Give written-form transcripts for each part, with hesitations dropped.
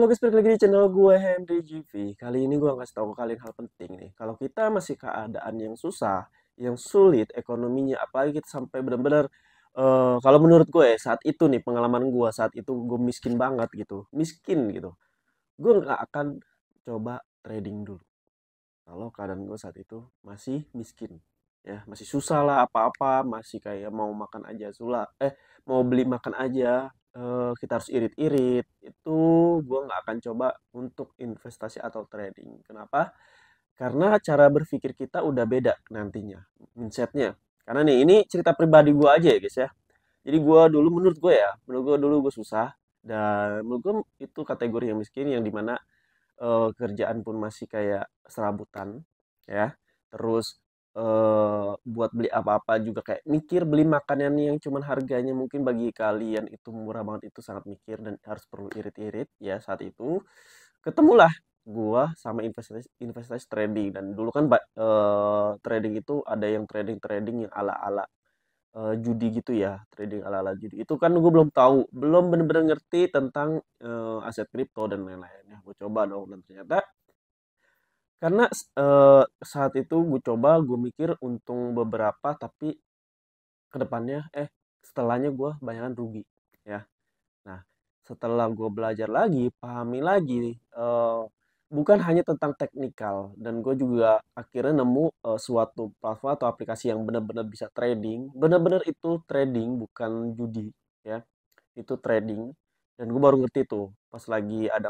Halo guys, balik lagi di channel gue Henry GV. Kali ini gue ngasih tahu ke kalian hal penting nih. Kalau kita masih keadaan yang susah, yang sulit ekonominya, apalagi kita sampai benar-benar kalau menurut gue ya, saat itu nih pengalaman gue saat itu gue miskin banget gitu, miskin gitu. Gue nggak akan coba trading dulu. Kalau keadaan gue saat itu masih miskin, ya masih susah lah apa-apa, masih kayak mau makan aja mau beli makan aja kita harus irit-irit. Itu gue nggak akan coba untuk investasi atau trading. Kenapa? Karena cara berpikir kita udah beda nantinya, mindsetnya. Karena nih ini cerita pribadi gue aja ya guys ya. Jadi gue dulu menurut gue dulu gue susah, dan menurut gue itu kategori yang miskin, yang dimana kerjaan pun masih kayak serabutan ya. Terus buat beli apa-apa juga kayak mikir, beli makanan yang cuman harganya mungkin bagi kalian itu murah banget, itu sangat mikir dan harus perlu irit-irit ya. Saat itu ketemulah gua sama investasi investasi trading. Dan dulu kan trading itu ada yang trading-trading yang ala-ala judi gitu ya, trading ala-ala judi. Itu kan gue belum tahu, belum bener-bener ngerti tentang aset kripto dan lain-lain. Ya, gue coba dong, dan ternyata karena saat itu gue coba, gue mikir untung beberapa, tapi kedepannya setelahnya gue banyakan rugi ya. Nah, setelah gue belajar lagi, pahami lagi, bukan hanya tentang teknikal, dan gue juga akhirnya nemu suatu platform atau aplikasi yang benar-benar bisa trading, benar-benar itu trading, bukan judi ya, itu trading. Dan gue baru ngerti tuh pas lagi ada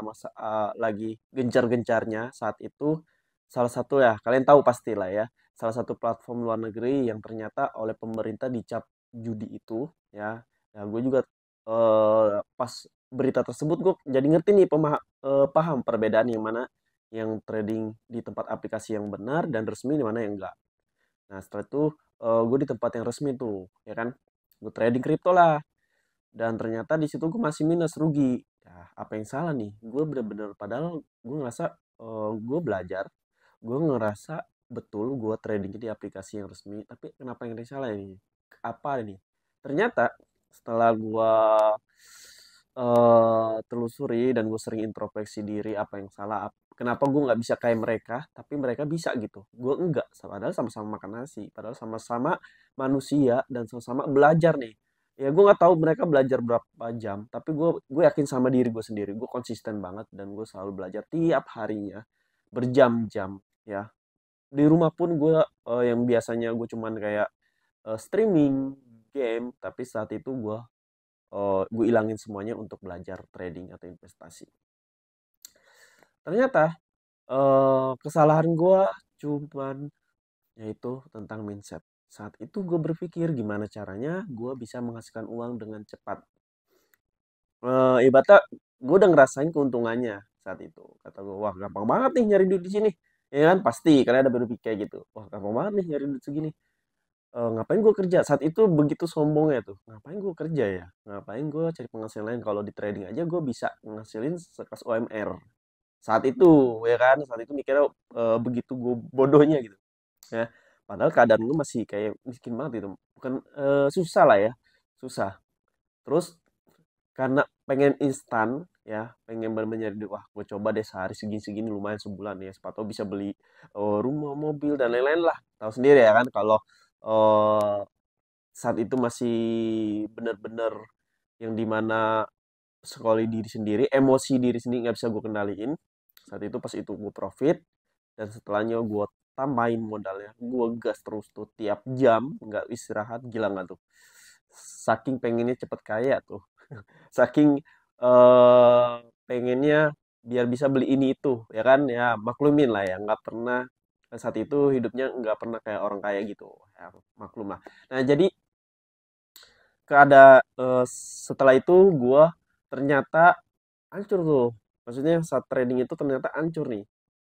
lagi gencar-gencarnya saat itu, salah satu ya kalian tahu pastilah ya, salah satu platform luar negeri yang ternyata oleh pemerintah dicap judi itu ya. Nah, gue juga pas berita tersebut gue jadi ngerti nih, paham perbedaan yang mana yang trading di tempat aplikasi yang benar dan resmi, di mana yang enggak. Nah, setelah itu gue di tempat yang resmi tuh ya kan, gue trading kripto lah, dan ternyata di situ gue masih minus, rugi. Ya, apa yang salah nih? Gue bener-bener, padahal gue ngerasa gue belajar, gue ngerasa betul gue trading di aplikasi yang resmi, tapi kenapa yang salah ini? Apa ini? Ternyata setelah gue telusuri dan gue sering introspeksi diri, apa yang salah, kenapa gue nggak bisa kayak mereka, tapi mereka bisa gitu. Gue enggak, padahal sama-sama makan nasi, padahal sama-sama manusia dan sama-sama belajar nih. Ya gue nggak tahu mereka belajar berapa jam, tapi gue yakin sama diri gue sendiri, gue konsisten banget dan gue selalu belajar tiap harinya berjam-jam ya. Di rumah pun gue yang biasanya gue cuman kayak streaming game, tapi saat itu gue ilangin semuanya untuk belajar trading atau investasi. Ternyata kesalahan gue cuman yaitu tentang mindset. Saat itu gue berpikir gimana caranya gue bisa menghasilkan uang dengan cepat. Ibaratnya gue udah ngerasain keuntungannya saat itu. Kata gue, wah gampang banget nih nyari duit di sini. Ya kan, pasti karena ada berpikir kayak gitu. Wah gampang banget nih nyari duit segini. Ngapain gue kerja? Saat itu begitu sombongnya tuh. Ngapain gue kerja ya? Ngapain gue cari penghasilan lain? Kalau di trading aja gue bisa ngasilin sekelas OMR. Saat itu, ya kan? Saat itu mikirnya begitu gue bodohnya gitu. Ya. Padahal keadaan gue masih kayak miskin banget gitu. Bukan susah lah ya. Susah. Terus karena pengen instan ya, pengen bener-bener jadi wah gue coba deh sehari segini-segini, lumayan sebulan ya, sepatu bisa beli rumah, mobil dan lain-lain lah. Tahu sendiri ya kan, kalau eh, saat itu masih bener-bener yang dimana sekali diri sendiri, emosi diri sendiri nggak bisa gue kendaliin. Saat itu pas itu gue profit, dan setelahnya gue tambahin modalnya, gue gas terus tuh tiap jam, nggak istirahat. Gila nggak tuh, saking pengennya cepet kaya tuh. Saking pengennya biar bisa beli ini itu ya kan, ya maklumin lah ya, nggak pernah saat itu hidupnya nggak pernah kayak orang kaya gitu ya, maklum lah. Nah jadi setelah itu gua ternyata hancur tuh, maksudnya saat trading itu ternyata hancur nih,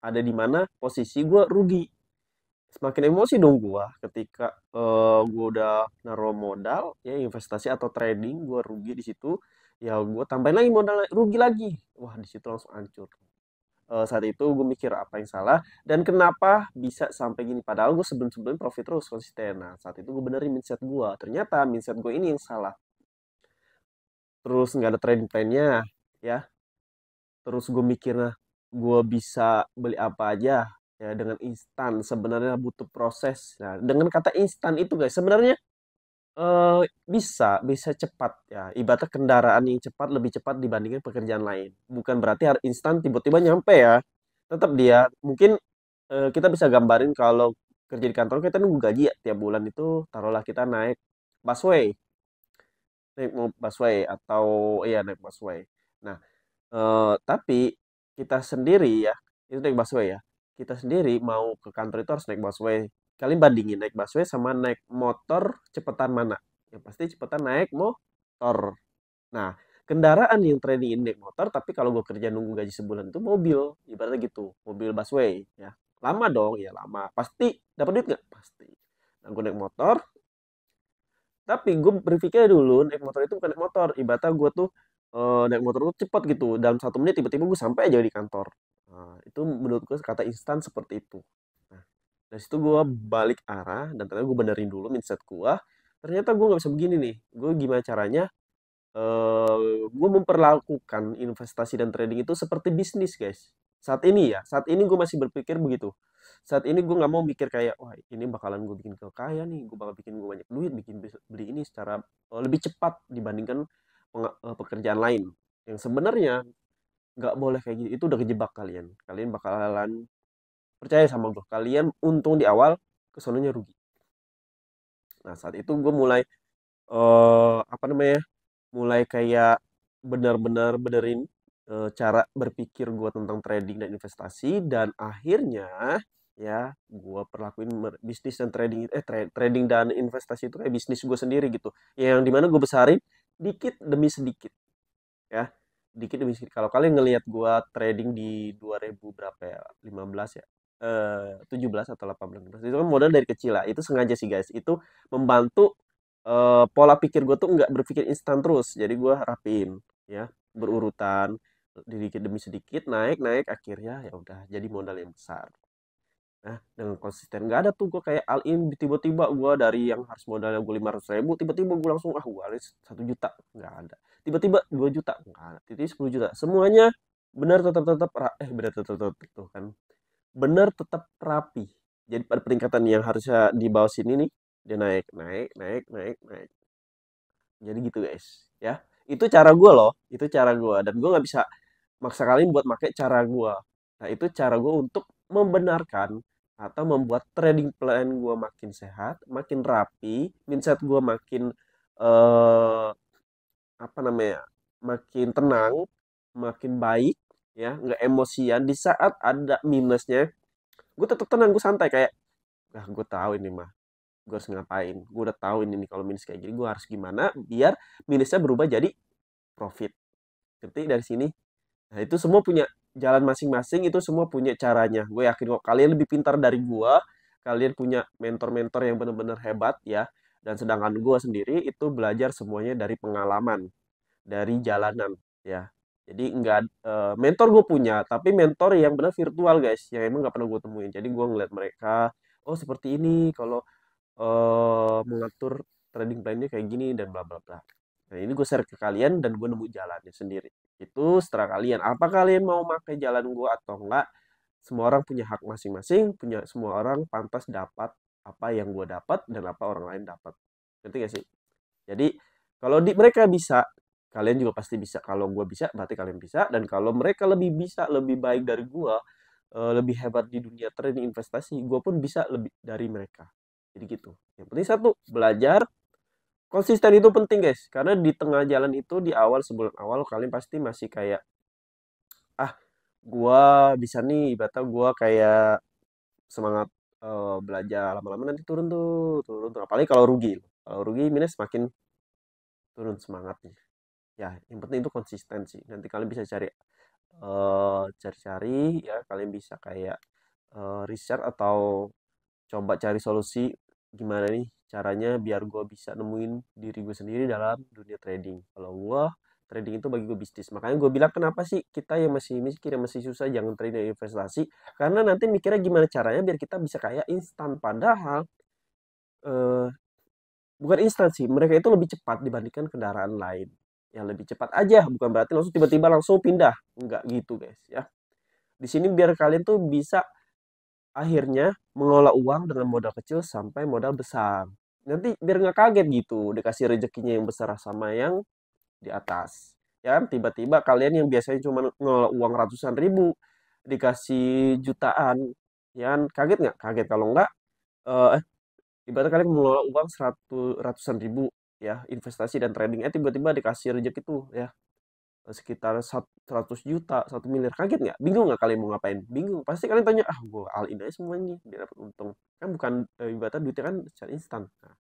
ada di mana posisi gua rugi. Semakin emosi dong gua ketika gua udah naruh modal ya, investasi atau trading, gua rugi di situ. Ya gua tambahin lagi modal, rugi lagi. Wah, di situ langsung hancur. Saat itu gue mikir apa yang salah dan kenapa bisa sampai gini, padahal gue sebelum-sebelum profit terus konsisten. Nah, saat itu gue benerin mindset gue. Ternyata mindset gue ini yang salah. Terus nggak ada trading plan-nya ya. terus gue mikirnya gue bisa beli apa aja ya dengan instan, sebenarnya butuh proses. Nah, dengan kata instan itu guys, sebenarnya bisa bisa cepat ya. Ibaratnya kendaraan yang cepat lebih cepat dibandingkan pekerjaan lain. Bukan berarti harus instan tiba-tiba nyampe ya. Tetap dia mungkin kita bisa gambarin kalau kerja di kantor kita nunggu gaji ya tiap bulan itu taruhlah kita naik busway, naik busway atau iya naik busway. Nah, tapi kita sendiri ya, itu naik busway ya. Kita sendiri mau ke kantor itu harus naik busway. Kalian bandingin naik busway sama naik motor cepetan mana? Yang pasti cepetan naik motor. Nah, kendaraan yang trading ini naik motor, tapi kalau gue kerja nunggu gaji sebulan itu mobil, ibaratnya gitu, mobil busway ya. Lama dong, ya lama. Pasti dapat duit nggak? Pasti. Nah, gue naik motor, tapi gue berpikir dulu naik motor itu bukan naik motor. Ibaratnya gue tuh naik motor tuh cepat gitu. Dalam 1 menit tiba-tiba gue sampai aja di kantor. Nah, itu menurut gue kata instan seperti itu. Nah, dari situ gue balik arah dan ternyata gue benerin dulu mindset gue. Ternyata gue nggak bisa begini nih. Gue gimana caranya gue memperlakukan investasi dan trading itu seperti bisnis, guys. Saat ini gue masih berpikir begitu. Saat ini gue nggak mau mikir kayak, wah ini bakalan gue bikin kaya nih, gue bakal bikin gue banyak duit, bikin beli ini secara lebih cepat dibandingkan pekerjaan lain. Yang sebenarnya nggak boleh kayak gitu. Itu udah kejebak kalian. Kalian bakalan percaya sama gue. Kalian untung di awal, kesononya rugi. Nah saat itu gue mulai apa namanya? Mulai kayak benar-benar benerin cara berpikir gue tentang trading dan investasi dan akhirnya ya gue perlakuin bisnis dan trading dan investasi itu kayak bisnis gue sendiri gitu yang dimana gue besarin dikit demi sedikit ya dikit demi sedikit. Kalau kalian ngelihat gue trading di 2000 berapa ya 15 ya 17 atau 18 itu kan modal dari kecil lah, itu sengaja sih guys, itu membantu pola pikir gue tuh nggak berpikir instan terus, jadi gue rapin ya berurutan sedikit demi sedikit naik naik akhirnya ya udah jadi modal yang besar. Nah dengan konsisten nggak ada tuh gue kayak all in tiba-tiba gue dari yang harus modalnya gue 500.000 tiba-tiba gue langsung gue alis 1 juta, nggak ada. Tiba-tiba 2 juta nggak ada, tiba-tiba 10 juta, semuanya benar tetap tetap benar tetap tetap tuh kan, benar tetap rapi. Jadi pada peningkatan yang harusnya di bawah sini nih dia naik naik naik naik naik. Jadi gitu guys ya, itu cara gue loh, itu cara gue dan gue nggak bisa maksa kalian buat pakai cara gue. Nah itu cara gue untuk membenarkan atau membuat trading plan gue makin sehat, makin rapi, mindset gue makin eh, apa namanya, makin tenang, makin baik ya, nggak emosian di saat ada minusnya. Gue tetap tenang, gue santai kayak, ah gue tahu ini mah gue harus ngapain, gue udah tahu ini nih kalau minus kayak gini gue harus gimana biar minusnya berubah jadi profit. Ngerti dari sini? Nah itu semua punya jalan masing-masing, itu semua punya caranya. Gue yakin kok kalian lebih pintar dari gue, kalian punya mentor-mentor yang benar-benar hebat ya, dan sedangkan gue sendiri itu belajar semuanya dari pengalaman, dari jalanan ya. Jadi enggak mentor gue punya, tapi mentor yang benar virtual guys, yang emang nggak pernah gue temuin. Jadi gue ngeliat mereka, oh seperti ini kalau mengatur trading plan-nya kayak gini dan bla bla bla. Nah, ini gue share ke kalian dan gue nemu jalannya sendiri. Itu setelah kalian. Apa kalian mau pakai jalan gue atau enggak? Semua orang punya hak masing-masing, punya semua orang pantas dapat apa yang gue dapat dan apa orang lain dapat. Ngerti gak sih? Jadi kalau mereka bisa, kalian juga pasti bisa. Kalau gue bisa, berarti kalian bisa. Dan kalau mereka lebih bisa, lebih baik dari gue, lebih hebat di dunia trading investasi, gue pun bisa lebih dari mereka. Jadi gitu. Yang penting satu, belajar. Konsisten itu penting guys. Karena di tengah jalan itu, di awal, sebulan awal, kalian pasti masih kayak, ah, gue bisa nih, ibaratnya gue kayak semangat belajar. Lama-lama nanti turun tuh, turun tuh. Apalagi kalau rugi. Kalau rugi, minus makin turun semangatnya. Ya, yang penting itu konsistensi. Nanti kalian bisa cari-cari ya, kalian bisa kayak research atau coba cari solusi gimana nih caranya biar gue bisa nemuin diri gue sendiri dalam dunia trading. Kalau gue trading itu bagi gue bisnis. Makanya gue bilang kenapa sih kita yang masih mikir yang masih susah jangan trading dan investasi. Karena nanti mikirnya gimana caranya biar kita bisa kaya instan. Padahal eh, bukan instan sih. Mereka itu lebih cepat dibandingkan kendaraan lain. ya lebih cepat aja, bukan berarti langsung tiba-tiba langsung pindah, enggak gitu guys ya. Di sini biar kalian tuh bisa akhirnya mengelola uang dengan modal kecil sampai modal besar. Nanti biar nggak kaget gitu, dikasih rezekinya yang besar sama yang di atas. Ya kan, tiba-tiba kalian yang biasanya cuma ngelola uang ratusan ribu, dikasih jutaan, ya kan, kaget nggak? Kaget kalau nggak, ibaratnya kalian mengelola uang ratusan ribu, ya, investasi dan trading, tiba-tiba dikasih rezeki tuh, ya, sekitar 100 juta, 1 miliar, kaget nggak? Bingung nggak kalian mau ngapain? Bingung. Pasti kalian tanya, ah gue all in aja semua ini biar dapat untung. Kan bukan ibaratnya duitnya kan secara instan. Nah,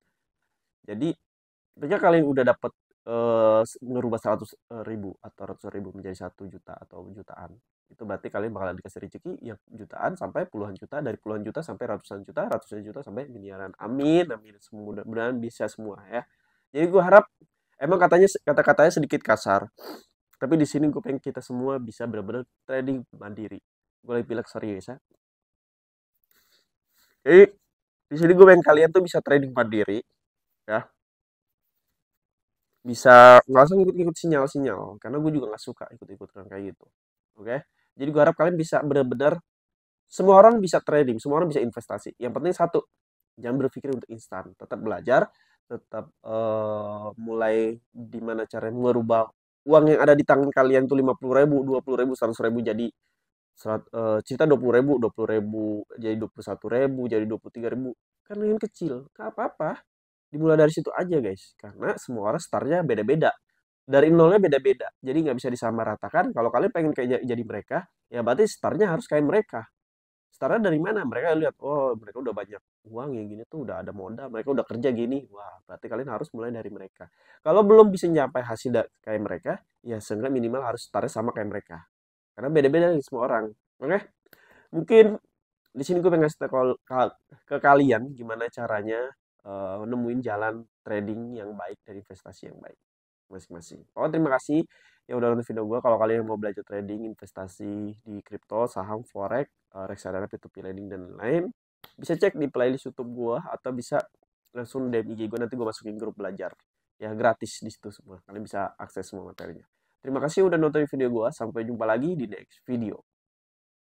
jadi ketika kalian udah dapat ngerubah 100 ribu atau ratus ribu menjadi 1 juta atau jutaan, itu berarti kalian bakalan dikasih rezeki yang jutaan sampai puluhan juta, dari puluhan juta sampai ratusan juta sampai miliaran. Amin, amin. Mudah-mudahan bisa semua ya. Jadi gue harap, emang katanya kata-katanya sedikit kasar, tapi di sini gue pengen kita semua bisa benar-benar trading mandiri. Gue lagi bilang serius ya. Jadi di sini gue pengen kalian tuh bisa trading mandiri, ya. Bisa nggak usah ngikut-ngikut sinyal-sinyal, karena gue juga nggak suka ikut-ikut kayak gitu. Oke? Jadi gue harap kalian bisa benar-benar, semua orang bisa trading, semua orang bisa investasi. Yang penting satu, jangan berpikir untuk instan. Tetap belajar, tetap mulai di mana cara merubah uang yang ada di tangan kalian tuh 50 ribu, 20 ribu, 100 ribu jadi cerita 20 ribu, 20 ribu jadi 21 ribu, jadi 23 ribu. Kan yang kecil, nggak apa-apa. Dimulai dari situ aja guys, karena semua orang startnya beda-beda. Dari nolnya beda-beda, jadi nggak bisa disamaratakan. Kalau kalian pengen kayak jadi mereka, ya berarti startnya harus kayak mereka. Startnya dari mana? Mereka lihat, oh mereka udah banyak uang yang gini tuh, udah ada modal, mereka udah kerja gini. Wah, berarti kalian harus mulai dari mereka. Kalau belum bisa nyampai hasil kayak mereka, ya seenggaknya minimal harus startnya sama kayak mereka. Karena beda-beda nih semua orang. Oke? Mungkin di sini gue pengen ngasih tahu ke kalian gimana caranya nemuin jalan trading yang baik dan investasi yang baik masing-masing. Pokoknya terima kasih yang udah nonton video gue. Kalau kalian mau belajar trading, investasi di kripto, saham, forex, reksadana, P2P lending dan lain-lain, bisa cek di playlist YouTube gue atau bisa langsung DM IG gue, nanti gue masukin grup belajar. Ya gratis di situ semua. Kalian bisa akses semua materinya. Terima kasih udah nonton video gue. Sampai jumpa lagi di next video.